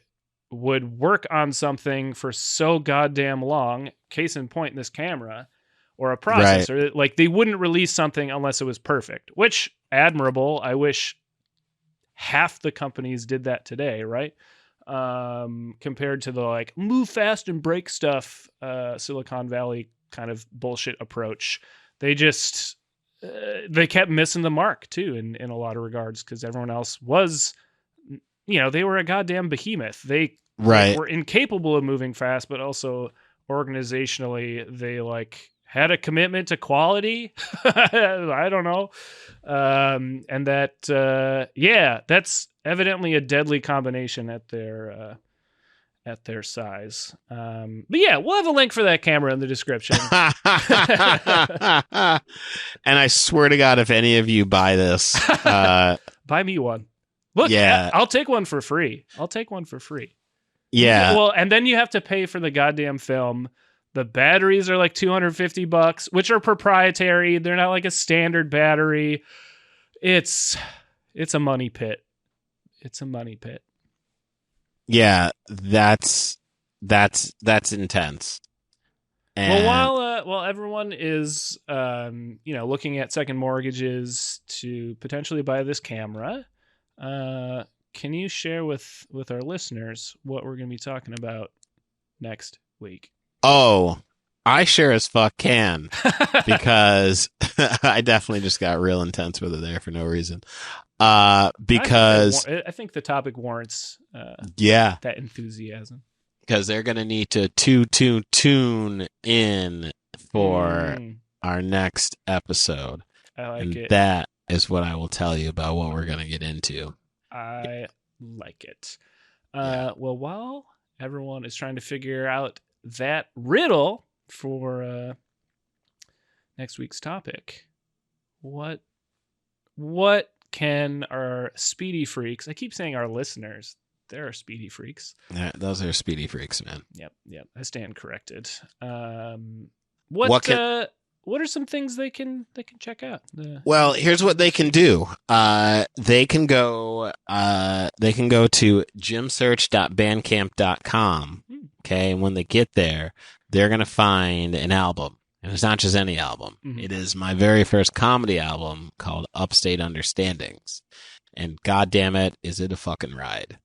would work on something for so goddamn long, case in point, this camera or a processor, right. Like they wouldn't release something unless it was perfect, which admirable. I wish half the companies did that today, right? Compared to the like move fast and break stuff, Silicon Valley kind of bullshit approach. They just they kept missing the mark too in a lot of regards because everyone else was, they were a goddamn behemoth. They were incapable of moving fast, but also organizationally they like had a commitment to quality. I don't know. And that, that's evidently a deadly combination at their size. But yeah, we'll have a link for that camera in the description. And I swear to God, if any of you buy this, buy me one. Look, yeah. I'll take one for free. Yeah. Well, and then you have to pay for the goddamn film. The batteries are like $250, which are proprietary. They're not like a standard battery. It's a money pit. Yeah, that's intense. And while everyone is looking at second mortgages to potentially buy this camera, can you share with our listeners what we're going to be talking about next week? Oh, I sure as fuck can, because I definitely just got real intense with it there for no reason. Because I think the topic warrants that enthusiasm. Because they're going to need to tune in for our next episode. I like it. That is what I will tell you about what we're going to get into. I like it. Well, while everyone is trying to figure out that riddle for next week's topic, what can our speedy freaks, I keep saying our listeners, they're speedy freaks. Yeah, those are speedy freaks, man. Yep, I stand corrected. What are some things they can check out? Well, here's what they can do. They can go to gymsearch.bandcamp.com. Okay, and when they get there, they're gonna find an album. And it's not just any album. Mm-hmm. It is my very first comedy album called Upstate Understandings. And goddamn it, is it a fucking ride.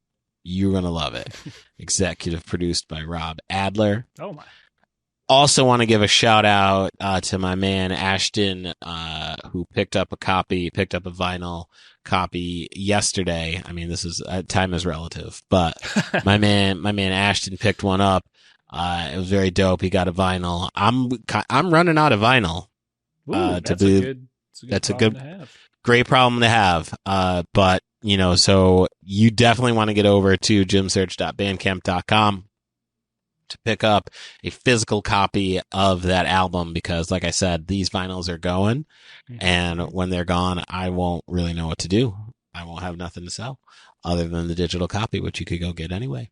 You're going to love it. Executive produced by Rob Adler. Oh, my. Also want to give a shout out to my man Ashton, who picked up a vinyl copy yesterday. I mean, this is time is relative, but my man Ashton picked one up. It was very dope. He got a vinyl. I'm running out of vinyl. Ooh, that's a good great problem to have. But so you definitely want to get over to gymsearch.bandcamp.com to pick up a physical copy of that album, because like I said, these vinyls are going, and when they're gone, I won't really know what to do. I won't have nothing to sell other than the digital copy, which you could go get anyway.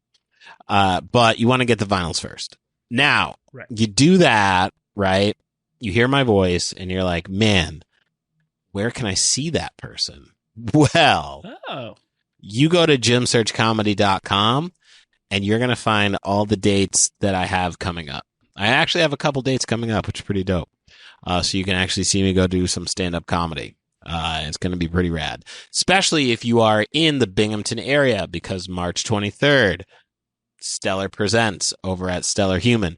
But you want to get the vinyls first. Now, You do that, right? You hear my voice and you're like, man, where can I see that person? Well, You go to jimsearchcomedy.com and you're going to find all the dates that I have coming up. I actually have a couple dates coming up, which is pretty dope. So you can actually see me go do some stand-up comedy. It's going to be pretty rad, especially if you are in the Binghamton area, because March 23rd, Stellar Presents over at Stellar Human.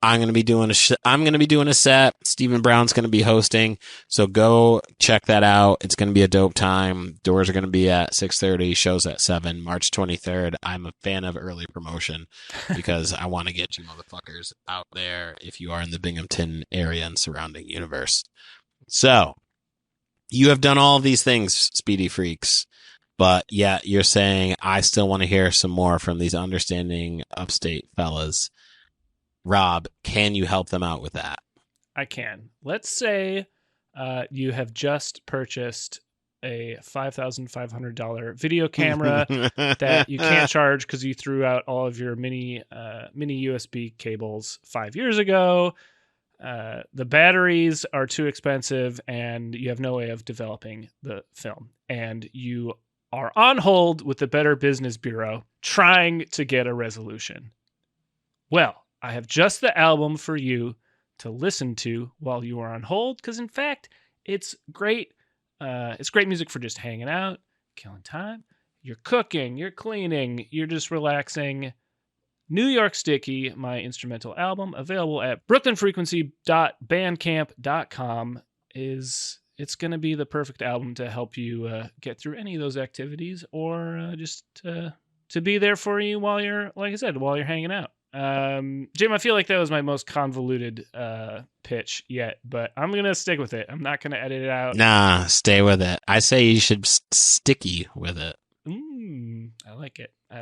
I'm going to be doing a set. Stephen Brown's going to be hosting. So go check that out. It's going to be a dope time. Doors are going to be at 6:30, shows at 7, March 23rd. I'm a fan of early promotion because I want to get you motherfuckers out there if you are in the Binghamton area and surrounding universe. So you have done all of these things, Speedy Freaks, but yeah, you're saying I still want to hear some more from these Understanding Upstate fellas. Rob, can you help them out with that? I can. Let's say you have just purchased a $5,500 video camera that you can't charge because you threw out all of your mini USB cables 5 years ago. The batteries are too expensive and you have no way of developing the film. And you are on hold with the Better Business Bureau trying to get a resolution. Well, I have just the album for you to listen to while you are on hold, because in fact, it's great. It's great music for just hanging out, killing time. You're cooking, you're cleaning, you're just relaxing. New York Sticky, my instrumental album, available at brooklynfrequency.bandcamp.com, it's going to be the perfect album to help you get through any of those activities, or just to be there for you while you're, like I said, while you're hanging out. Jim, I feel like that was my most convoluted pitch yet, but I'm going to stick with it. I'm not going to edit it out. Nah, stay with it. I say you should sticky with it. I like it. I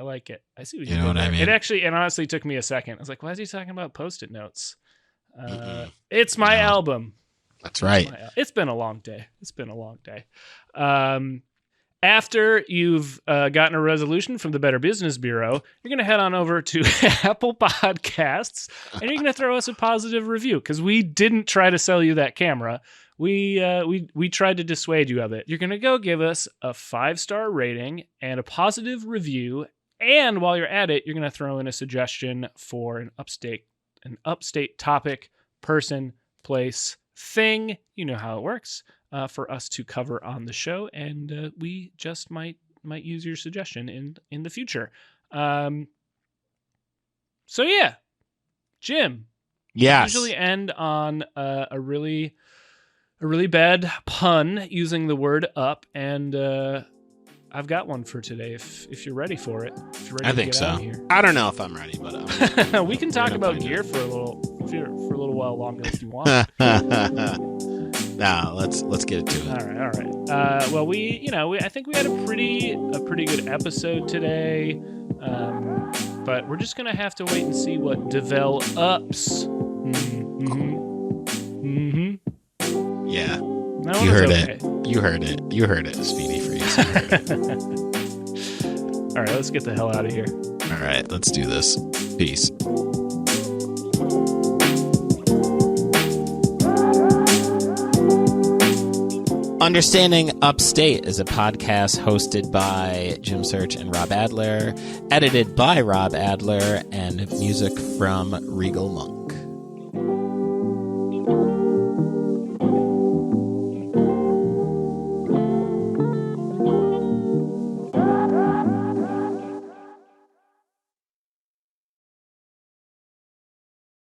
see what you know what there. I mean? It honestly took me a second. I was like, why is he talking about Post-it notes? It's my album. That's right. It's been a long day. After you've gotten a resolution from the Better Business Bureau, you're going to head on over to Apple Podcasts, and you're going to throw us a positive review, because we didn't try to sell you that camera. We tried to dissuade you of it. You're going to go give us a 5-star rating and a positive review, and while you're at it, you're going to throw in a suggestion for an upstate topic, person, place, thing. You know how it works. For us to cover on the show, and we just might use your suggestion in the future. So yeah, Jim. Yes. We usually end on a really bad pun using the word up, and I've got one for today. If you're ready for it, I think so. I don't know if I'm ready, but we can talk about gear for a little while longer if you want. Nah, let's get into it. All right. Well, I think we had a pretty good episode today, but we're just gonna have to wait and see what develops. Yeah, No, you heard okay. it. You heard it, Speedy Freeze. All right, let's get the hell out of here. All right, let's do this. Peace. Understanding Upstate is a podcast hosted by Jim Search and Rob Adler, edited by Rob Adler, and music from Regal Monk.